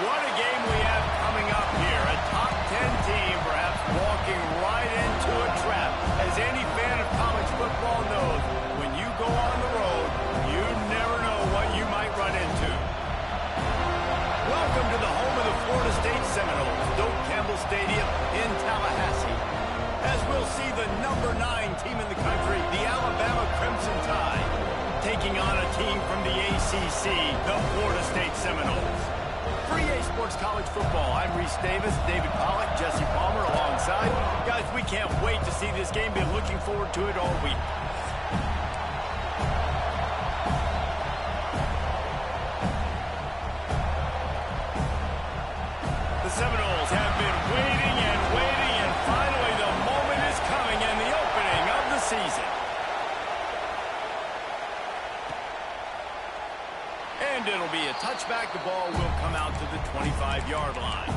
What a game we have coming up here. A top 10 team perhaps walking right into a trap. As any fan of college football knows, when you go on the road, you never know what you might run into. Welcome to the home of the Florida State Seminoles, Doak Campbell Stadium in Tallahassee. As we'll see the number 9 team in the country, the Alabama Crimson Tide, taking on a team from the ACC, the Florida State Seminoles. For EA Sports College Football, I'm Reese Davis, David Pollack, Jesse Palmer alongside. Guys, we can't wait to see this game. Been looking forward to it all week. The Seminoles have been waiting and waiting, and finally the moment is coming and the opening of the season. And it'll be a touchback. The ball will come out to the 25-yard line.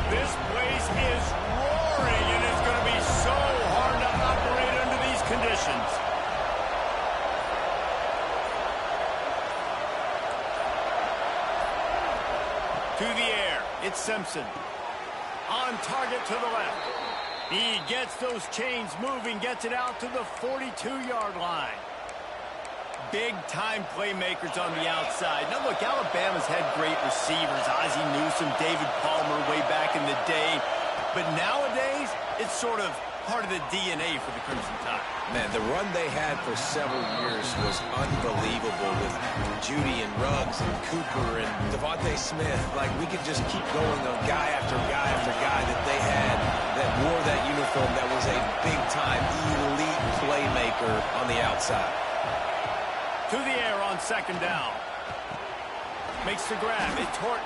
This place is roaring, and it's going to be so hard to operate under these conditions. To the air, it's Simpson. On target to the left. He gets those chains moving, gets it out to the 42-yard line. Big-time playmakers on the outside. Now, look, Alabama's had great receivers. Ozzie Newsome, David Palmer way back in the day. But nowadays, it's sort of part of the DNA for the Crimson Tide. Man, the run they had for several years was unbelievable with Judy and Ruggs and Cooper and Devontae Smith. Like, we could just keep going on guy after guy after guy that they had that wore that uniform that was a big-time elite playmaker on the outside. To the air on second down. Makes the grab. It's Horton.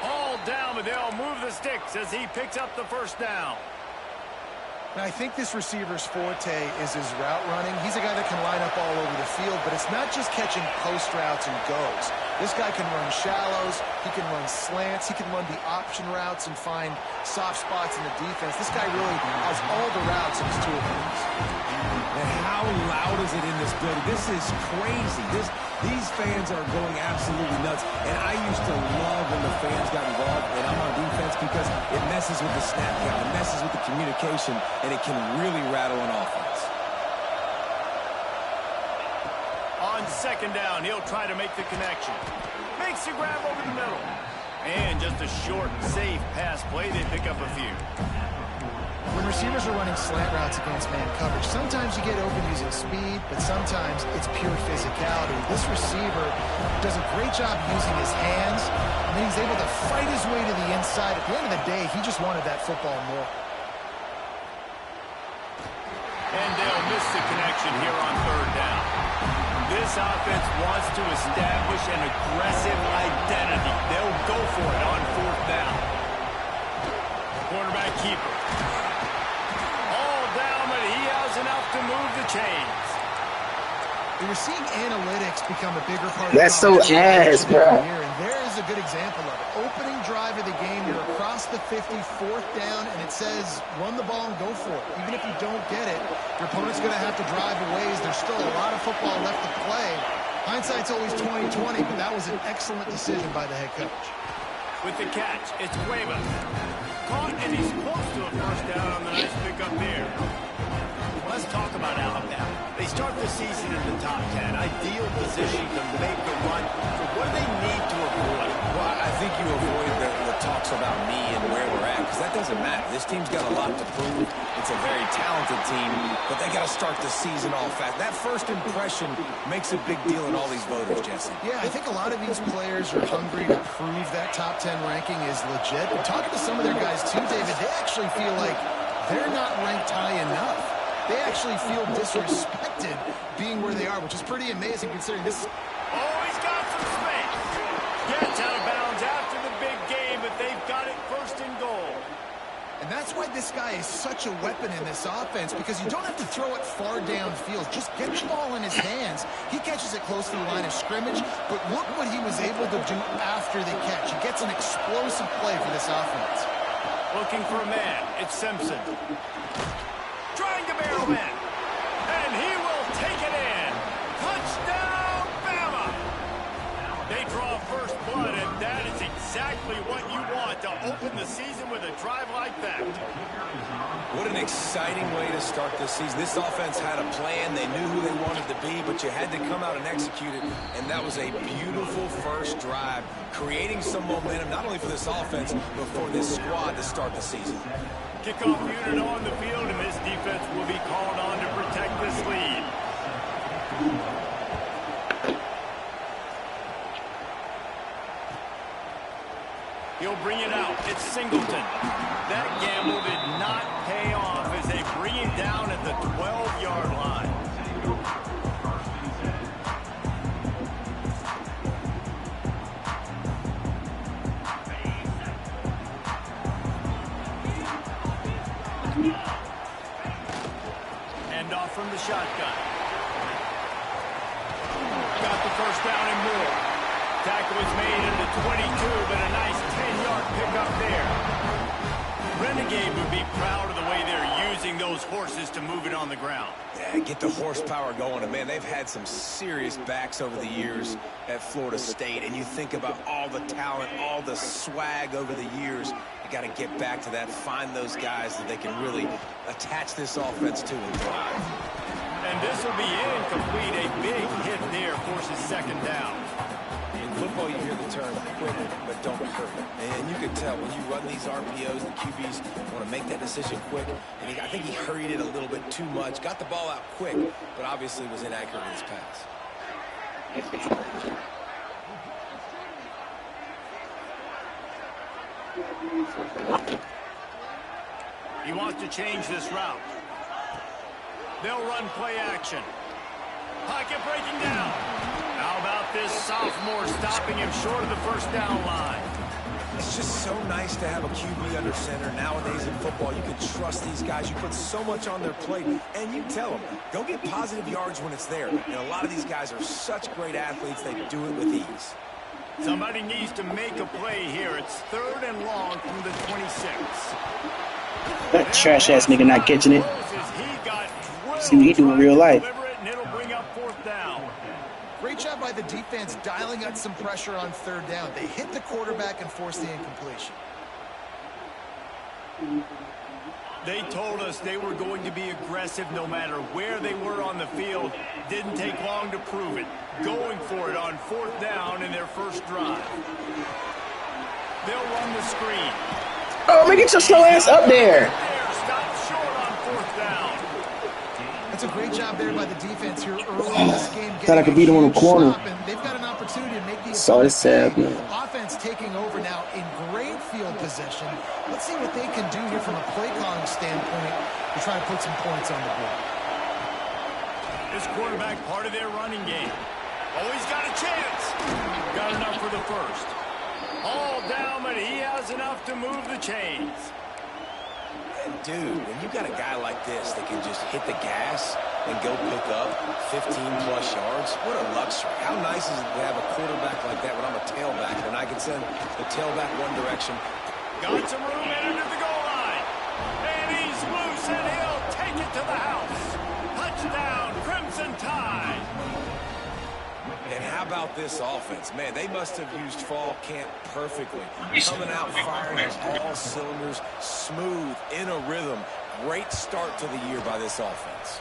All down, but they'll move the sticks as he picks up the first down. Now, I think this receiver's forte is his route running. He's a guy that can line up all over the field, but it's not just catching post routes and goes. This guy can run shallows, he can run slants, he can run the option routes and find soft spots in the defense. This guy really has all the routes in his toolbox. And how loud is it in this building? This is crazy. These fans are going absolutely nuts. And I used to love when the fans got involved and I'm on defense because it messes with the snap count, it messes with the communication, and it can really rattle an offense. On second down, he'll try to make the connection. Makes a grab over the middle. And just a short, safe pass play. They pick up a few. When receivers are running slant routes against man coverage, sometimes you get open using speed, but sometimes it's pure physicality. This receiver does a great job using his hands, and then he's able to fight his way to the inside. At the end of the day, he just wanted that football more. And they'll miss the connection here on third down. This offense wants to establish an aggressive identity. They'll go for it on fourth down. Quarterback keeper. All down, but he has enough to move the chains. You're seeing analytics become a bigger part of That's so ass, bro. And there is a good example of it. Opening drive of the game, you're across the 50, fourth down, and it says run the ball and go for it. Even if you don't get it, your opponent's going to have to drive a ways. There's still a lot of football left to play. Hindsight's always 20/20, but that was an excellent decision by the head coach. With the catch, it's Cueva. Caught, and he's close to a first down on the nice pickup there. Let's talk about Alabama. They start the season in the top 10. Ideal position to make a run. So what do they need to avoid? Well, I think you avoid the talks about me and where we're at, because that doesn't matter. This team's got a lot to prove. It's a very talented team, but they got to start the season off fast. That first impression makes a big deal in all these voters, Jesse. Yeah, I think a lot of these players are hungry to prove that top 10 ranking is legit. But talking to some of their guys too, David, they actually feel like they're not ranked high enough. They actually feel disrespected being where they are, which is pretty amazing considering this. Oh, he's got some space. Gets out of bounds after the big game, but they've got it first and goal. And that's why this guy is such a weapon in this offense, because you don't have to throw it far downfield. Just get the ball in his hands. He catches it close to the line of scrimmage, but look what he was able to do after the catch. He gets an explosive play for this offense. Looking for a man. It's Simpson. Trying to barrel in. And he will take it in. Touchdown, Bama! They draw first blood, and that is exactly what you want to open the season with a drive like that. What an exciting way to start this season. This offense had a plan. They knew who they wanted to be, but you had to come out and execute it, and that was a beautiful first drive, creating some momentum, not only for this offense, but for this squad to start the season. Kickoff unit on the field, and this defense will be called on to protect this lead. He'll bring it out. It's Singleton. That gamble did not pay off as they bring him down at the 12-yard line. Hand off from the shotgun. Got the first down and more. Tackle is made at the 22, but a nice 10-yard pickup there. Renegade would be proud of the way they're using those horses to move it on the ground. Yeah, get the horsepower going. And, man, they've had some serious backs over the years at Florida State. And you think about all the talent, all the swag over the years. You got to get back to that, find those guys that they can really attach this offense to and drive. And this will be incomplete. A big hit there forces second down. In football, you hear the term quick, but don't hurt. And you can tell when you run these RPOs, the QBs want to make that decision quick. And I think he hurried it a little bit too much. Got the ball out quick, but obviously was inaccurate in his pass. He wants to change this route. They'll run play action. Pocket breaking down. How about this sophomore stopping him short of the first down line? It's just so nice to have a QB under center. Nowadays in football, you can trust these guys. You put so much on their plate, and you tell them, go get positive yards when it's there. And a lot of these guys are such great athletes, they do it with ease. Somebody needs to make a play here. It's 3rd and long from the 26. That trash-ass nigga not catching it. See what he do in real life. Great job by the defense dialing up some pressure on 3rd down. They hit the quarterback and forced the incompletion. They told us they were going to be aggressive no matter where they were on the field. Didn't take long to prove it. Going for it on 4th down in their first drive. They'll run the screen. Oh, man, get your slow ass up there. Stop short on 4th down. That's a great job there by the defense here early in this game. Thought I could beat him on the corner. They've got an opportunity to make the offense taking over now in great field position. Let's see what they can do here from a play calling standpoint to try to put some points on the board. This quarterback part of their running game. Oh, he's got a chance. Got enough for the first. All down, but he has enough to move the chains. And dude, when you got a guy like this that can just hit the gas and go pick up 15-plus yards, what a luxury. How nice is it to have a quarterback like that when I'm a tailback, and I can send the tailback one direction. Got some room into the goal line. And he's loose, and he'll take it to the house. Touchdown, Crimson Tide. And how about this offense? Man, they must have used fall camp perfectly. Coming out firing on all cylinders, smooth, in a rhythm. Great start to the year by this offense.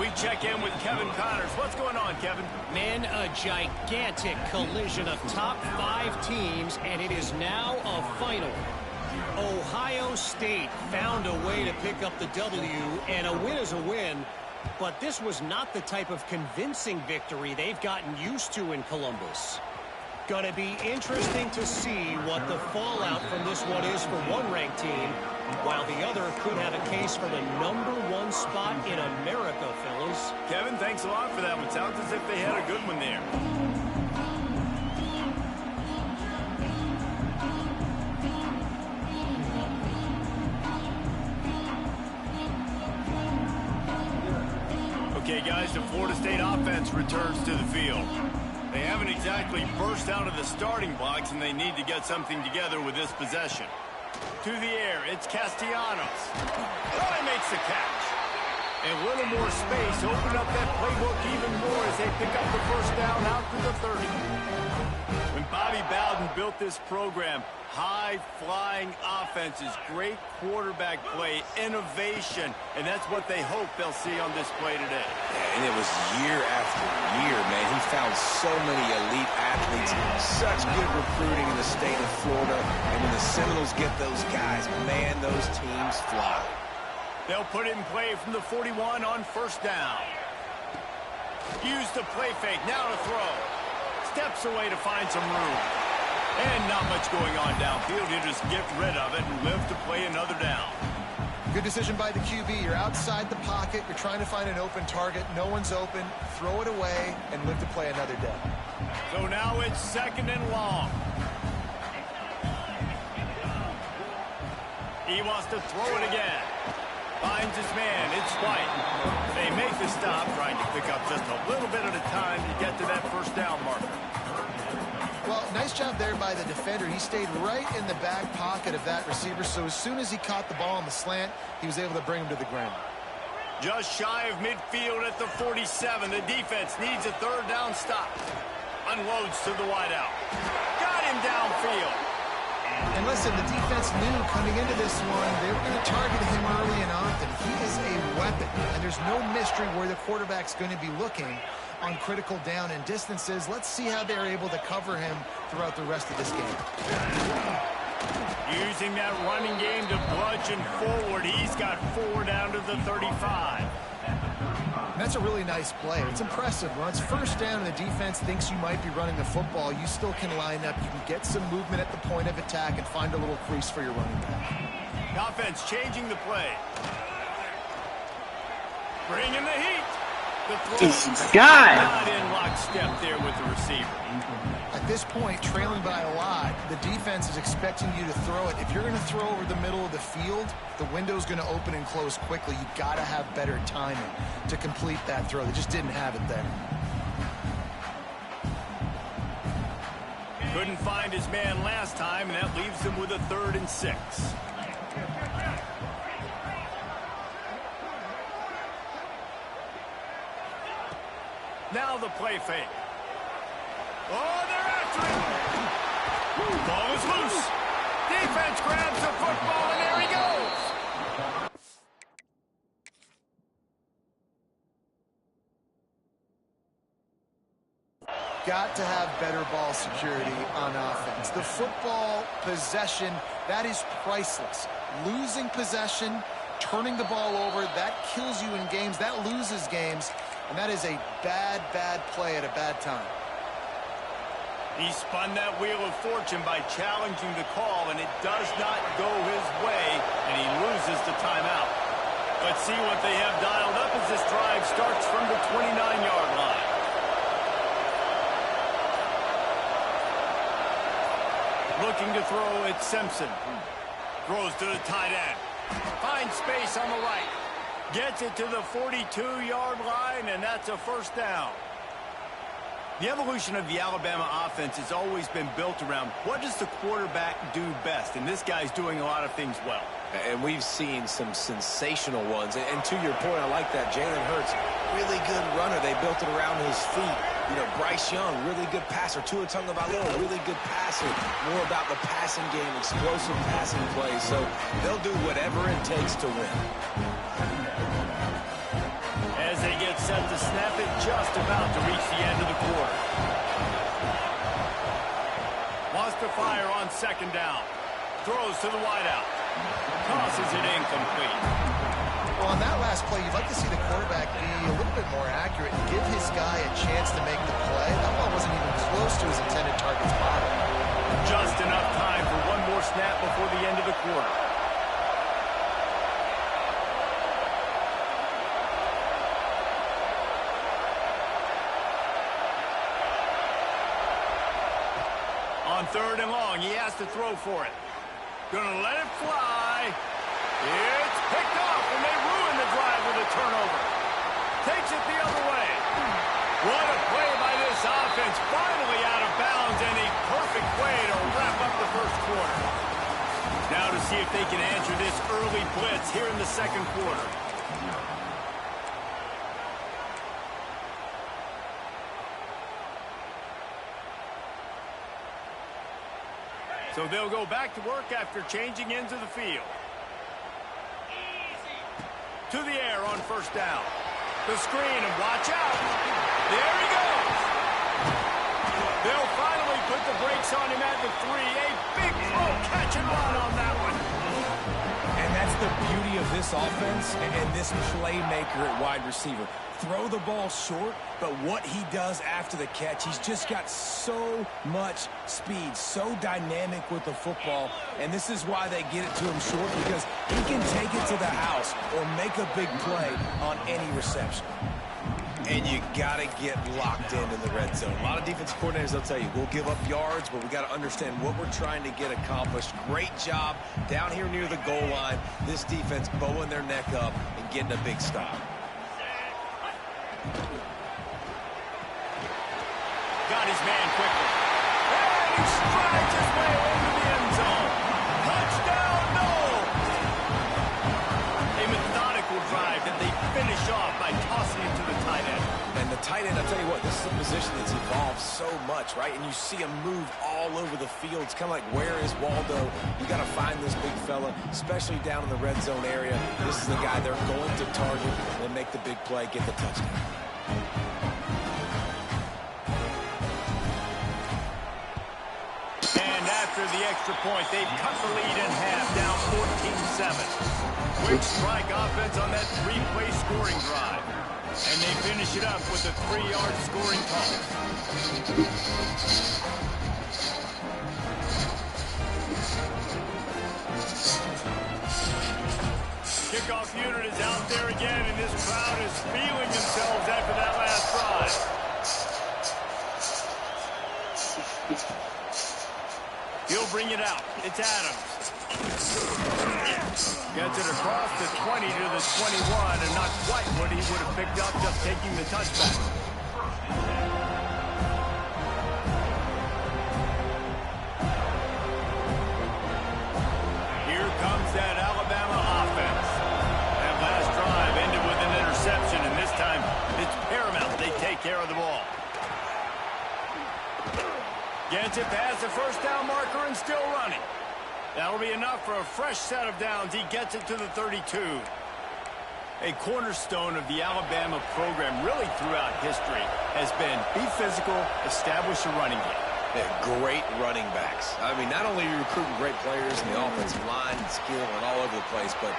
We check in with Kevin Connors. What's going on, Kevin? Men, a gigantic collision of top 5 teams, and it is now a final. Ohio State found a way to pick up the W, and a win is a win. But this was not the type of convincing victory they've gotten used to in Columbus. Going to be interesting to see what the fallout from this one is for one ranked team, while the other could have a case for the #1 spot in America, fellas. Kevin, thanks a lot for that one. Sounds as if they had a good one there. Okay, guys, the Florida State offense returns to the field. They haven't exactly burst out of the starting blocks, and they need to get something together with this possession. To the air, it's Castellanos. Oh, he makes the catch. A little more space, open up that playbook even more as they pick up the first down out to the 30. When Bobby Bowden built this program, high-flying offenses, great quarterback play, innovation, and that's what they hope they'll see on display today. Yeah, and it was year after year, man. He found so many elite athletes, such good recruiting in the state of Florida, and when the Seminoles get those guys, man, those teams fly. They'll put it in play from the 41 on first down. Use the play fake, now to throw. Steps away to find some room. And not much going on downfield. He'll just get rid of it and live to play another down. Good decision by the QB. You're outside the pocket. You're trying to find an open target. No one's open. Throw it away and live to play another down. So now it's 2nd and long. He wants to throw it again. Finds his man. It's White. They make the stop, trying to pick up just a little bit at a time to get to that first down marker. Well, nice job there by the defender. He stayed right in the back pocket of that receiver, so as soon as he caught the ball on the slant, he was able to bring him to the ground. Just shy of midfield at the 47. The defense needs a third down stop. Unloads to the wideout. Got him downfield. And listen, the defense knew coming into this one, they were going to target him early and often. He is a weapon, and there's no mystery where the quarterback's going to be looking on critical down and distances. Let's see how they're able to cover him throughout the rest of this game. Using that running game to bludgeon forward. He's got 4 down to the 35. That's a really nice play. It's impressive. When it's first down and the defense thinks you might be running the football, you still can line up. You can get some movement at the point of attack and find a little crease for your running back. The offense changing the play. Bringing the heat. Not in lockstep there with the receiver. At this point, trailing by a lot, the defense is expecting you to throw it. If you're going to throw over the middle of the field, the window's going to open and close quickly. You got to have better timing to complete that throw. They just didn't have it there. Couldn't find his man last time, and that leaves him with a 3rd and 6. Now the play fake. Oh, they're after him. Ball is loose. Defense grabs the football, and there he goes. Got to have better ball security on offense. The football possession, that is priceless. Losing possession, turning the ball over, that kills you in games. That loses games. And that is a bad, bad play at a bad time. He spun that wheel of fortune by challenging the call, and it does not go his way, and he loses the timeout. Let's see what they have dialed up as this drive starts from the 29-yard line. Looking to throw, it's Simpson. Throws to the tight end. Finds space on the right. Gets it to the 42-yard line, and that's a first down. The evolution of the Alabama offense has always been built around what does the quarterback do best, and this guy's doing a lot of things well. And we've seen some sensational ones. And to your point, I like that. Jalen Hurts, really good runner. They built it around his feet. You know, Bryce Young, really good passer. Tua Tagovailoa, really good passer. More about the passing game, explosive passing plays. So they'll do whatever it takes to win. As they get set to snap it, just about to reach the end of the quarter. Wants to fire on 2nd down. Throws to the wideout. Tosses it incomplete. Well, on that last play, you'd like to see the quarterback be a little bit more accurate and give his guy a chance to make the play. That ball wasn't even close to his intended target's body. Just enough time for one more snap before the end of the quarter. On 3rd and long, he has to throw for it. Gonna let it fly. It's picked off, and they ruin the drive with a turnover. Takes it the other way. What a play by this offense. Finally out of bounds, and a perfect way to wrap up the first quarter. Now to see if they can answer this early blitz here in the 2nd quarter. So they'll go back to work after changing into the field. To the air on first down. The screen, and watch out. There he goes. They'll finally put the brakes on him at the 3. A big catch and run on that one. And that's the beauty of this offense and this playmaker at wide receiver. Throw the ball short, but what he does after the catch, he's just got so much speed, so dynamic with the football, and this is why they get it to him short, because he can take it to the house or make a big play on any reception. And you got to get locked in the red zone. A lot of defense coordinators, they'll tell you, we'll give up yards, but we got to understand what we're trying to get accomplished. Great job down here near the goal line. This defense bowing their neck up and getting a big stop. Got his man quickly. And he strides his way into the end zone. Touchdown, Noel! A methodical drive that they finish off by tossing it to the tight end. And the tight end, I'll tell you what, this is a position that's evolved so much, right? And you see him move all over the field. It's kind of like, where is Waldo? You got to find this big fella, especially down in the red zone area. This is the guy they're going to target and make the big play, get the touchdown. And after the extra point, they've cut the lead in half, down 14-7. Quick strike offense on that 3-play scoring drive. And they finish it up with a 3-yard scoring toss. Kickoff unit is out there again, and this crowd is feeling themselves after that last drive. He'll bring it out. It's Adams. Gets it across the 20 to the 21, and not quite what he would have picked up just taking the touchback. Here comes that Alabama offense. That last drive ended with an interception, and this time it's paramount they take care of the ball. Gets it past the first down marker and still running. That'll be enough for a fresh set of downs. He gets it to the 32. A cornerstone of the Alabama program really throughout history has been be physical, establish a running game. Great running backs. I mean, not only are you recruiting great players in the offensive line, skill, and all over the place, but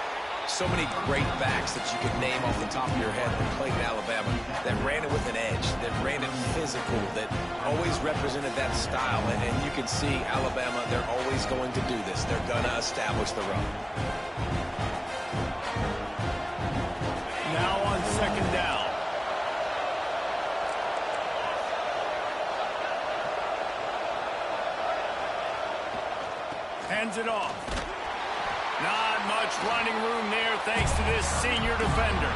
so many great backs that you could name off the top of your head that played in Alabama, that ran it with an edge, that ran it physical, that always represented that style. And you can see Alabama, they're always going to do this. They're going to establish the run. Now on second down. Hands it off. Not much running room there thanks to this senior defender.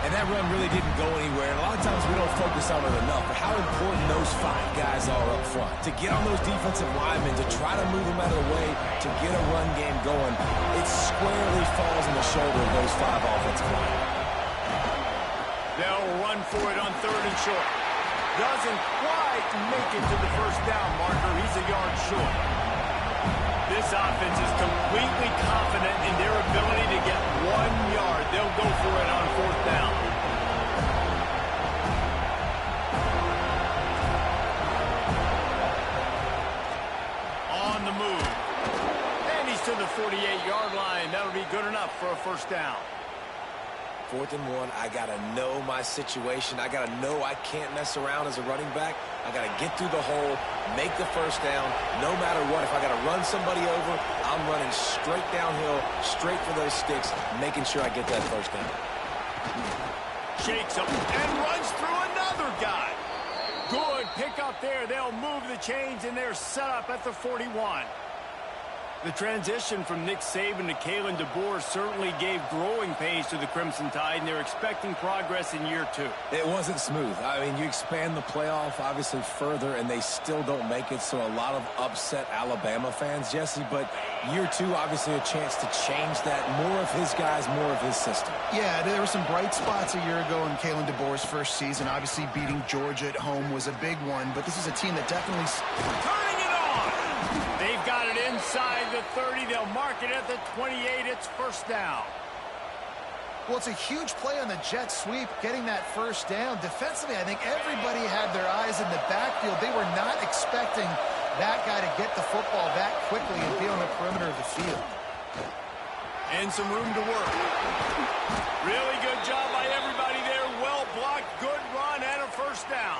And that run really didn't go anywhere. And a lot of times we don't focus on it enough, but how important those 5 guys are up front. To get on those defensive linemen, to try to move them out of the way, to get a run game going, it squarely falls on the shoulder of those 5 offensive linemen. They'll run for it on third and short. Doesn't quite make it to the first down marker. He's a yard short. This offense is completely confident in their ability to get 1 yard. They'll go for it on fourth down. On the move. And he's to the 48-yard line. That'll be good enough for a first down. 4th and 1, I got to know my situation. I got to know I can't mess around as a running back. I got to get through the hole, make the first down, no matter what. If I got to run somebody over, I'm running straight downhill, straight for those sticks, making sure I get that first down. Shakes him and runs through another guy. Good pick up there. They'll move the chains, and they're set up at the 41. The transition from Nick Saban to Kalen DeBoer certainly gave growing pains to the Crimson Tide, and they're expecting progress in year 2. It wasn't smooth. I mean, you expand the playoff, obviously, further, and they still don't make it, so a lot of upset Alabama fans, Jesse, but year 2, obviously, a chance to change that. More of his guys, more of his system. Yeah, there were some bright spots a year ago in Kalen DeBoer's first season. Obviously, beating Georgia at home was a big one, but this is a team that definitely... Turning it on! They've got it inside the 30. They'll mark it at the 28. It's first down. Well, it's a huge play on the jet sweep, getting that first down. Defensively, I think everybody had their eyes in the backfield. They were not expecting that guy to get the football that quickly and be on the perimeter of the field. And some room to work. Really good job by everybody there. Well blocked, good run, and a first down.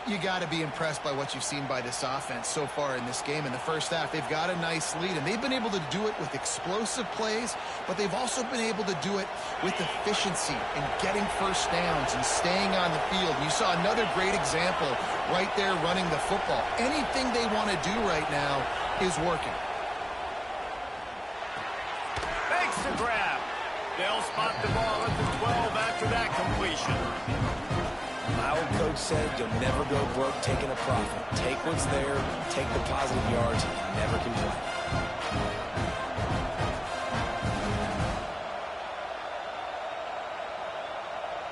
You got to be impressed by what you've seen by this offense so far in this game. In the first half, they've got a nice lead, and they've been able to do it with explosive plays, but they've also been able to do it with efficiency and getting first downs and staying on the field. You saw another great example right there running the football. Anything they want to do right now is working. Makes the grab. They'll spot the ball at the 12 after that completion. My old coach said you'll never go broke taking a profit. Take what's there, take the positive yards, and never complain.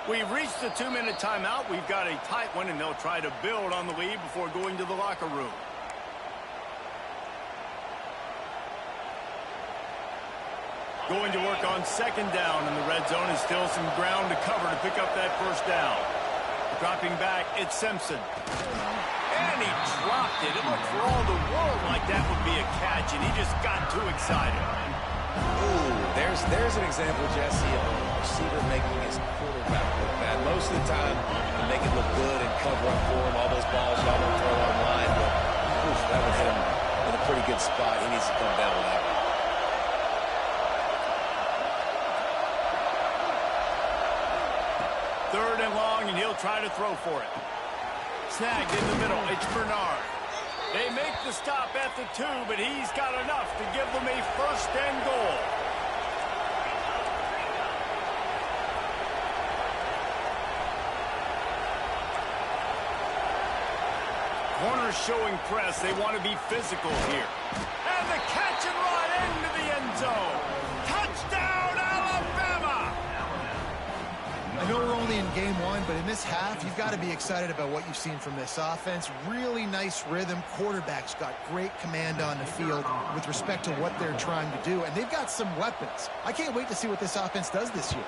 We've reached the 2-minute timeout. We've got a tight one, and they'll try to build on the lead before going to the locker room. Going to work on second down in the red zone, and still some ground to cover to pick up that first down. Dropping back, it's Simpson. And he dropped it. It looked for all the world like that would be a catch, and he just got too excited. Ooh, there's an example, Jesse, of a receiver making his quarterback look bad. Most of the time, they make it look good and cover up for him. All those balls y'all don't throw online, but oof, that would hit him in a pretty good spot. He needs to come down with that. Third and long, and he'll try to throw for it. Snagged in the middle. It's Bernard. They make the stop at the 2, but he's got enough to give them a first and goal. Corners showing press. They want to be physical here. And the catch and run into the end zone. Touchdown, Alabama! I know we're only in game one, but in this half, you've got to be excited about what you've seen from this offense. Really nice rhythm. Quarterback's got great command on the field with respect to what they're trying to do, and they've got some weapons. I can't wait to see what this offense does this year.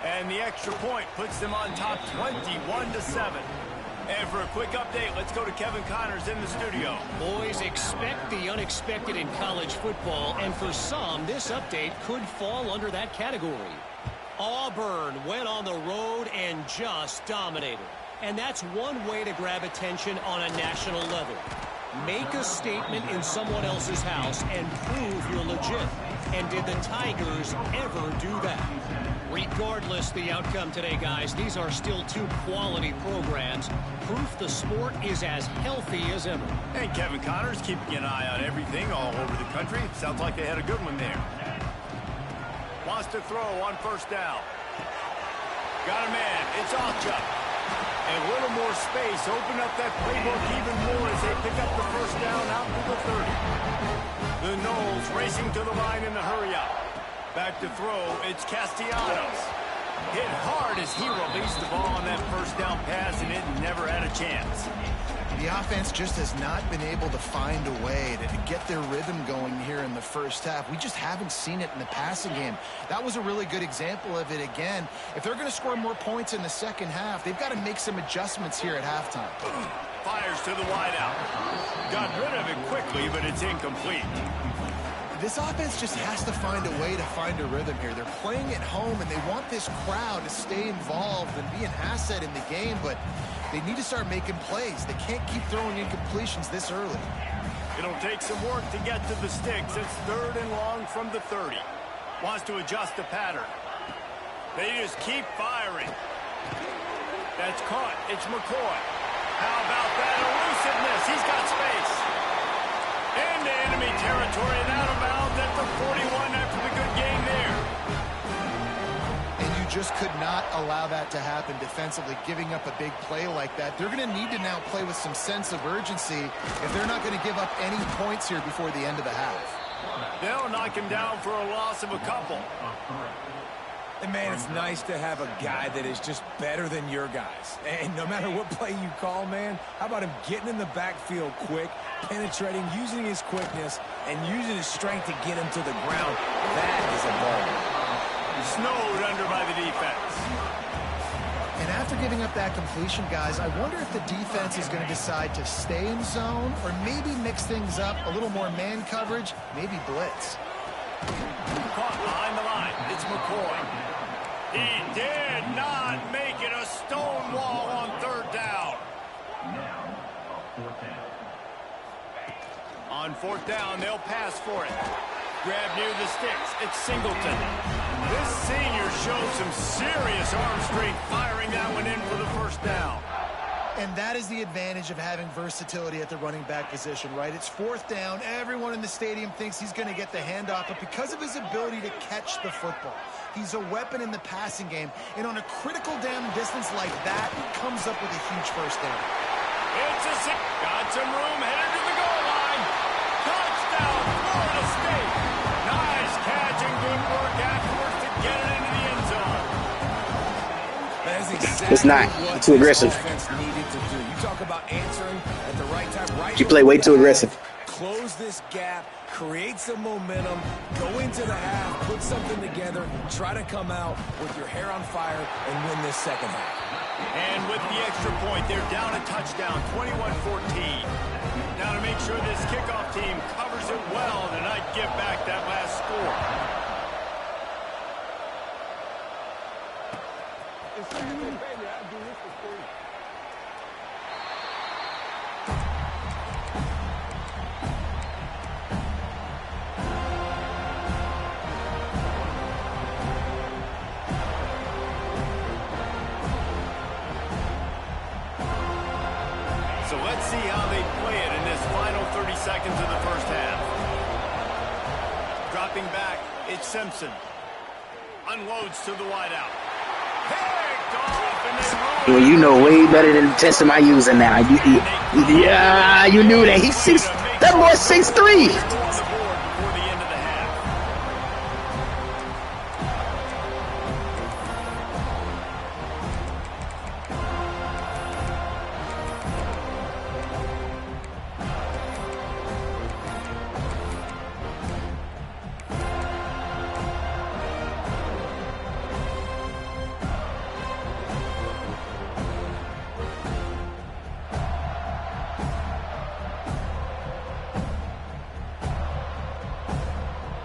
And the extra point puts them on top 21-7. And for a quick update, let's go to Kevin Connors in the studio. Boys, expect the unexpected in college football, and for some, this update could fall under that category. Auburn went on the road and just dominated. And that's one way to grab attention on a national level. Make a statement in someone else's house and prove you're legit. And did the Tigers ever do that? Regardless the outcome today, guys, these are still two quality programs. Proof the sport is as healthy as ever. And Kevin Connors keeping an eye on everything all over the country. Sounds like they had a good one there. Wants to throw on first down. Got a man. It's Alchuk. And a little more space. Open up that playbook even more as they pick up the first down out to the 30. The Knowles racing to the line in the hurry-up. Back to throw. It's Castellanos. Hit hard as he released the ball on that first down pass, and it never had a chance. The offense just has not been able to find a way to get their rhythm going here in the first half. We just haven't seen it in the passing game. That was a really good example of it again. If they're going to score more points in the second half, they've got to make some adjustments here at halftime. Fires to the wideout. Got rid of it quickly, but it's incomplete. This offense just has to find a way to find a rhythm here. They're playing at home, and they want this crowd to stay involved and be an asset in the game, but they need to start making plays. They can't keep throwing incompletions this early. It'll take some work to get to the sticks. It's third and long from the 30. Wants to adjust the pattern. They just keep firing. That's caught. It's McCoy. How about that elusiveness? He's got space. Into enemy territory and out of bounds at the 41 after the good game there. And you just could not allow that to happen defensively, giving up a big play like that. They're going to need to now play with some sense of urgency if they're not going to give up any points here before the end of the half. They'll knock him down for a loss of a couple. And, man, it's nice to have a guy that is just better than your guys. And no matter what play you call, man, how about him getting in the backfield quick, penetrating, using his quickness, and using his strength to get him to the ground. That is a ball. Snowed under by the defense. And after giving up that completion, guys, I wonder if the defense is going to decide to stay in zone or maybe mix things up, a little more man coverage, maybe blitz. Caught behind the line. It's McCoy. He did not make it a stone wall on third down. On fourth down, they'll pass for it. Grab near the sticks. It's Singleton. This senior shows some serious arm strength firing that one in for the first down. And that is the advantage of having versatility at the running back position, right? It's fourth down. Everyone in the stadium thinks he's going to get the handoff, but because of his ability to catch the football, he's a weapon in the passing game. And on a critical down distance like that, he comes up with a huge first down. Got some room, headed to the goal line. Touchdown, Florida State. Nice catch and good work afterwards to get it into the end zone. That is exactly It's not. what Too aggressive. Offense needed to do. You talk about answering at the right time. Right. You play way too aggressive. Close this gap, create some momentum, go into the half, put something together, try to come out with your hair on fire and win this second half. And with the extra point, they're down a touchdown, 21-14. Now to make sure this kickoff team covers it well to not give back that last score. So let's see how they play it in this final 30 seconds of the first half. Dropping back, it's Simpson. Unloads to the wideout. Picked off, and they roll. Well, you know way better than the system I using now. Yeah, you knew that. That boy's 6'3".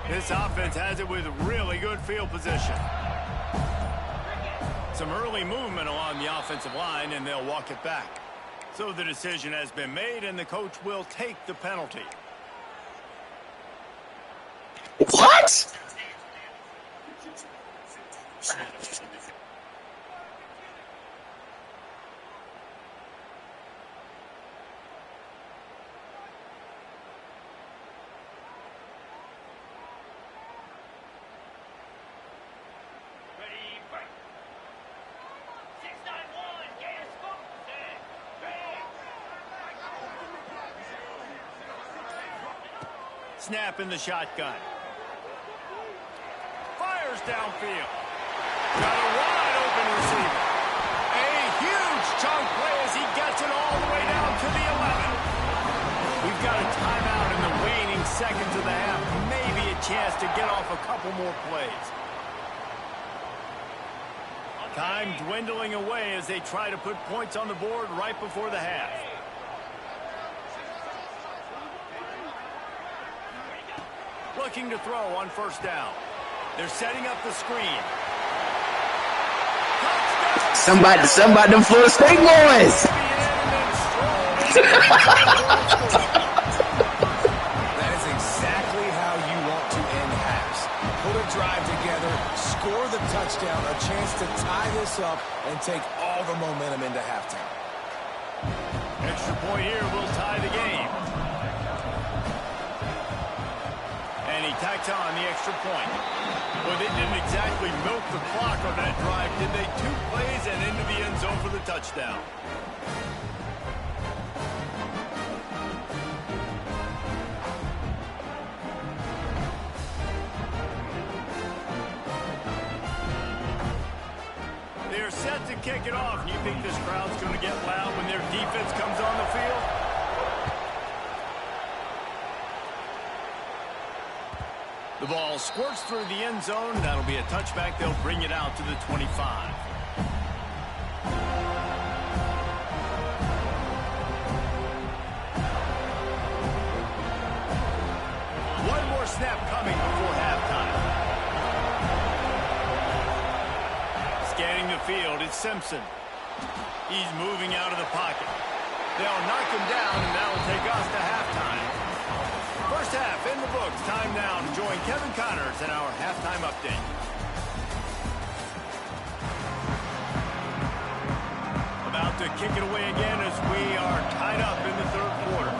This offense has it with really good field position. Some early movement along the offensive line, and they'll walk it back. So the decision has been made, and the coach will take the penalty. What? Snap in the shotgun. Fires downfield. Got a wide open receiver. A huge chunk play as he gets it all the way down to the 11. We've got a timeout in the waning seconds of the half. Maybe a chance to get off a couple more plays. Time dwindling away as they try to put points on the board right before the half. Looking to throw on first down. They're setting up the screen. Somebody, them Florida State boys. That is exactly how you want to end halves. Put a drive together, score the touchdown, a chance to tie this up and take all the momentum into halftime. Extra point here will tie the game. And he tacks on the extra point. Well, they didn't exactly milk the clock on that drive, did they? 2 plays and into the end zone for the touchdown. they're set to kick it off. And you think this crowd's going to get loud when their defense comes on the field? The ball squirts through the end zone. That'll be a touchback. They'll bring it out to the 25. One more snap coming before halftime. Scanning the field, it's Simpson. He's moving out of the pocket. They'll knock him down, and that'll take us to halftime. First half in the books. Time now to join Kevin Connors in our halftime update. About to kick it away again as we are tied up in the third quarter.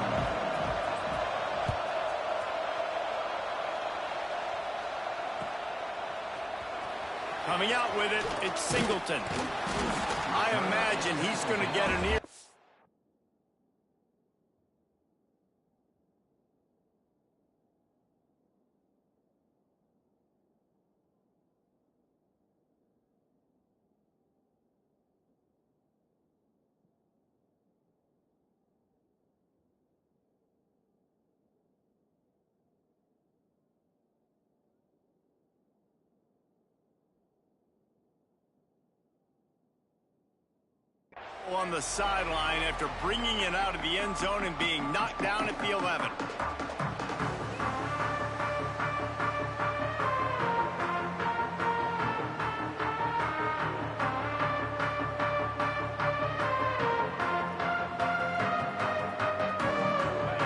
Coming out with it, it's Singleton. I imagine he's going to get a near. On the sideline after bringing it out of the end zone and being knocked down at the 11.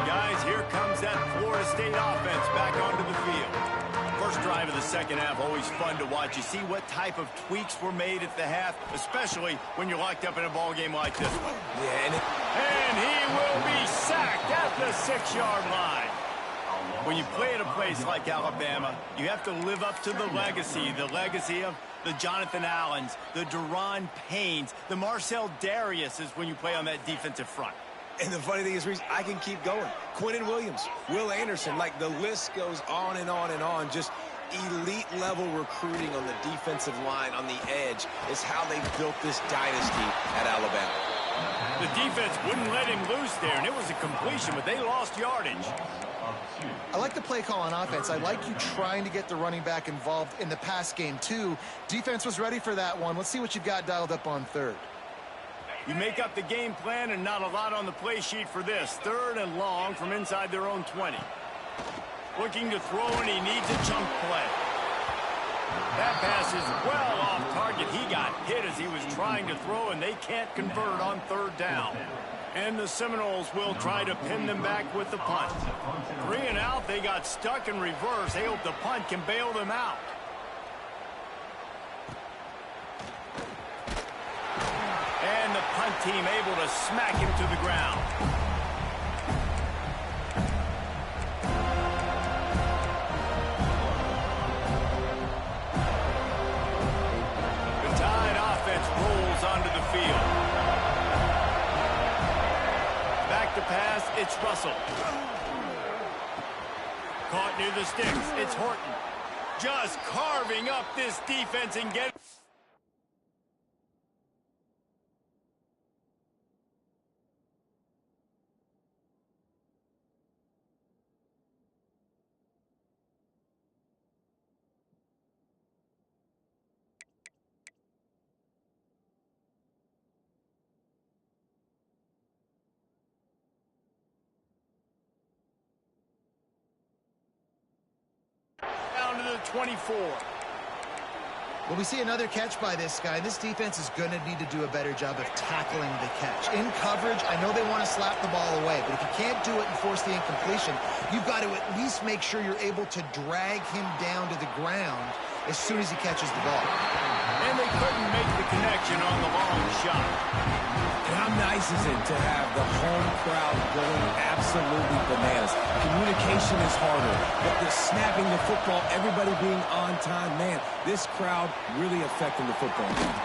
Guys, here comes that Florida State offense back onto the field. First drive of the second half, always fun to watch. You see what type of tweaks were made at the half, especially when you're locked up in a ball game like this one. Yeah, and he will be sacked at the 6-yard line. When you play at a place like Alabama, you have to live up to the legacy of the Jonathan Allens, the Deron Paynes, the Marcel Dariuses when you play on that defensive front. And the funny thing is, Reese, I can keep going. Quinnen Williams, Will Anderson, like the list goes on and on and on. Just elite-level recruiting on the defensive line, on the edge, is how they built this dynasty at Alabama. The defense wouldn't let him loose there, and it was a completion, but they lost yardage. I like the play call on offense. I like you trying to get the running back involved in the pass game, too. Defense was ready for that one. Let's see what you've got dialed up on third. You make up the game plan and not a lot on the play sheet for this. Third and long from inside their own 20. Looking to throw, and he needs a chunk play. That pass is well off target. He got hit as he was trying to throw, and they can't convert on third down. And the Seminoles will try to pin them back with the punt. 3 and out, they got stuck in reverse. They hope the punt can bail them out. And the punt team able to smack him to the ground. The Tide offense rolls onto the field. Back to pass, it's Russell. Caught near the sticks, it's Horton. Just carving up this defense and getting... down to the 24. Well, we see another catch by this guy. This defense is going to need to do a better job of tackling the catch. In coverage, I know they want to slap the ball away, but if you can't do it and force the incompletion, you've got to at least make sure you're able to drag him down to the ground as soon as he catches the ball. And they couldn't make the connection on the long shot. And how nice is it to have the home crowd going absolutely bananas? Communication is harder, but the snapping the football, everybody being on time, man, this crowd really affecting the football game.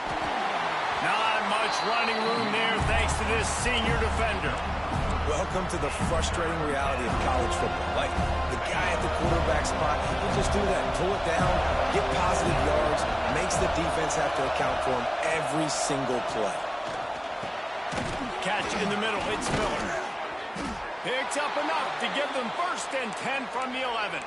Not much running room there thanks to this senior defender. Welcome to the frustrating reality of college football. Like, the guy at the quarterback spot, he can just do that. Pull it down, get positive yards, make makes the defense have to account for him every single play. Catch in the middle. It's Miller. Picks up enough to give them 1st and 10 from the 11.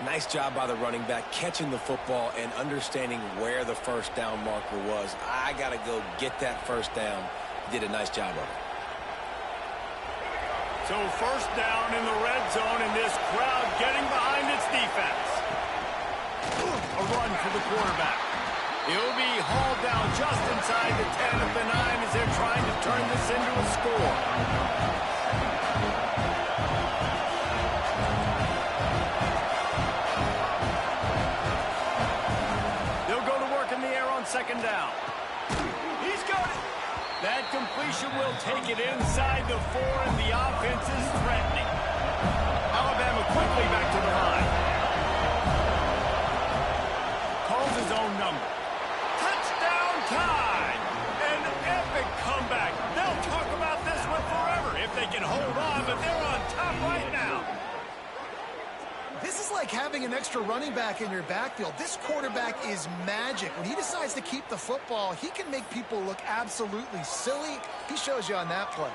Nice job by the running back, catching the football and understanding where the first down marker was. I got to go get that first down. He did a nice job of it. So 1st down in the red zone, and this crowd getting behind its defense. A run for the quarterback. He'll be hauled down just inside the 10 of the 9 as they're trying to turn this into a score. They'll go to work in the air on 2nd down. He's got it. That completion will take it inside the 4, and the offense is threatening. Alabama quickly back to the line. Calls his own number. Touchdown time! An epic comeback. They'll talk about this one forever if they can hold on, but they're on top right now. This is like having an extra running back in your backfield. This quarterback is magic. When he decides to keep the football, he can make people look absolutely silly. He shows you on that play.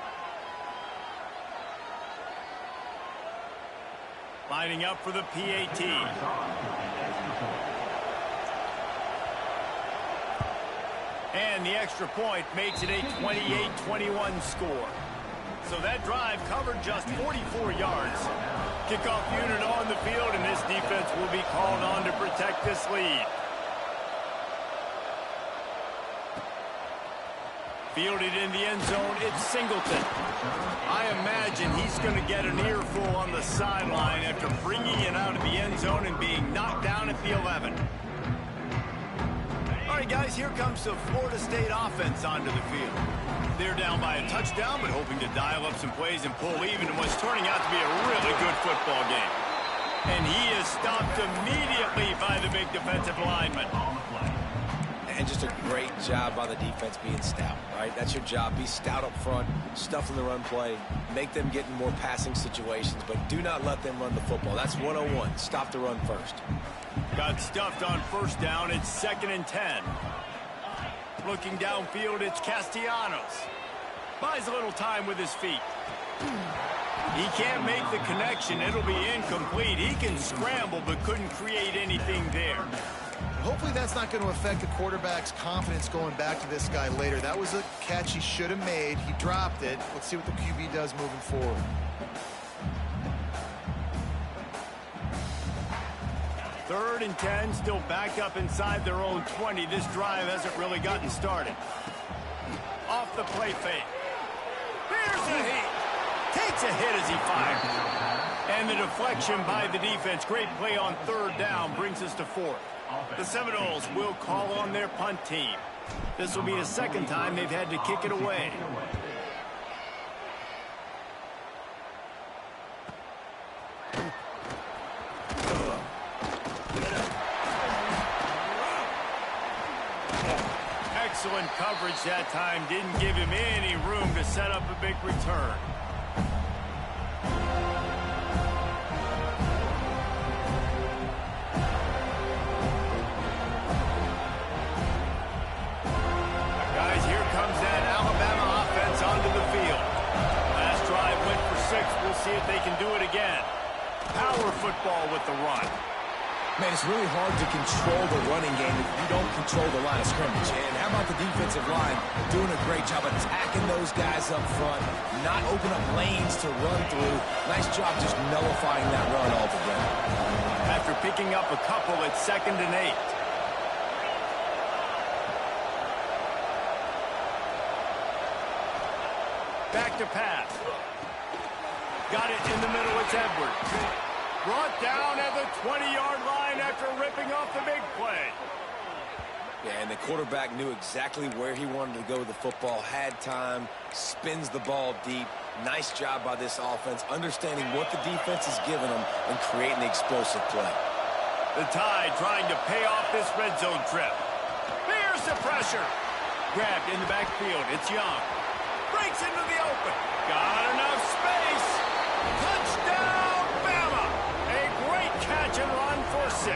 Lining up for the PAT. And the extra point makes it a 28-21 score. So that drive covered just 44 yards. Kickoff unit on the field, and this defense will be called on to protect this lead. Fielded in the end zone, it's Singleton. I imagine he's going to get an earful on the sideline after bringing it out of the end zone and being knocked down at the 11. All right, guys, here comes the Florida State offense onto the field. They're down by a touchdown, but hoping to dial up some plays and pull even in what's turning out to be a really good football game. And he is stopped immediately by the big defensive lineman. And just a great job by the defense being stout, right? That's your job. Be stout up front, stuff in the run play, make them get in more passing situations, but do not let them run the football. That's 101. Stop the run first. Got stuffed on 1st down. It's 2nd and 10. Looking downfield, it's Castellanos. Buys a little time with his feet. He can't make the connection. It'll be incomplete. He can scramble, but couldn't create anything there. Hopefully that's not going to affect the quarterback's confidence going back to this guy later. That was a catch he should have made. He dropped it. Let's see what the QB does moving forward. Third and 10, still back up inside their own 20. This drive hasn't really gotten started. Off the play fake. There's a hit. Takes a hit as he fires. And the deflection by the defense. Great play on 3rd down brings us to 4th. The Seminoles will call on their punt team. This will be the 2nd time they've had to kick it away. Excellent coverage that time. Didn't give him any room to set up a big return. Guys, here comes that Alabama offense onto the field. Last drive went for 6. We'll see if they can do it again. Power football with the run. Man, it's really hard to control the running game if you don't control the line of scrimmage. And how about the defensive line doing a great job attacking those guys up front, not open up lanes to run through. Nice job just nullifying that run altogether. After picking up a couple, it's 2nd and 8. Back to pass. Got it in the middle. It's Edwards. Brought down at the 20-yard line after ripping off the big play. Yeah, and the quarterback knew exactly where he wanted to go with the football, had time, spins the ball deep. Nice job by this offense, understanding what the defense is giving them and creating the explosive play. The Tide trying to pay off this red zone trip. Here's the pressure. Grabbed in the backfield. It's Young. Breaks into the open. Got enough space. Touchdown, Bama. A great catch and run for 6.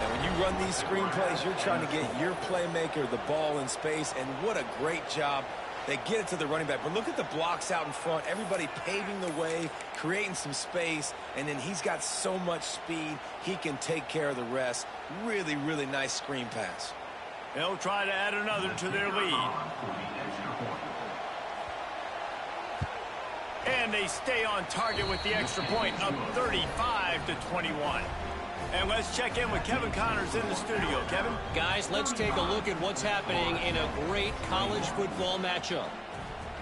And when you run these screenplays, you're trying to get your playmaker the ball in space, and what a great job. They get it to the running back, but look at the blocks out in front. Everybody paving the way, creating some space, and then he's got so much speed, he can take care of the rest. Really, really nice screen pass. They'll try to add another to their lead. And they stay on target with the extra point, up 35-21. And let's check in with Kevin Connors in the studio. Kevin? Guys, let's take a look at what's happening in a great college football matchup.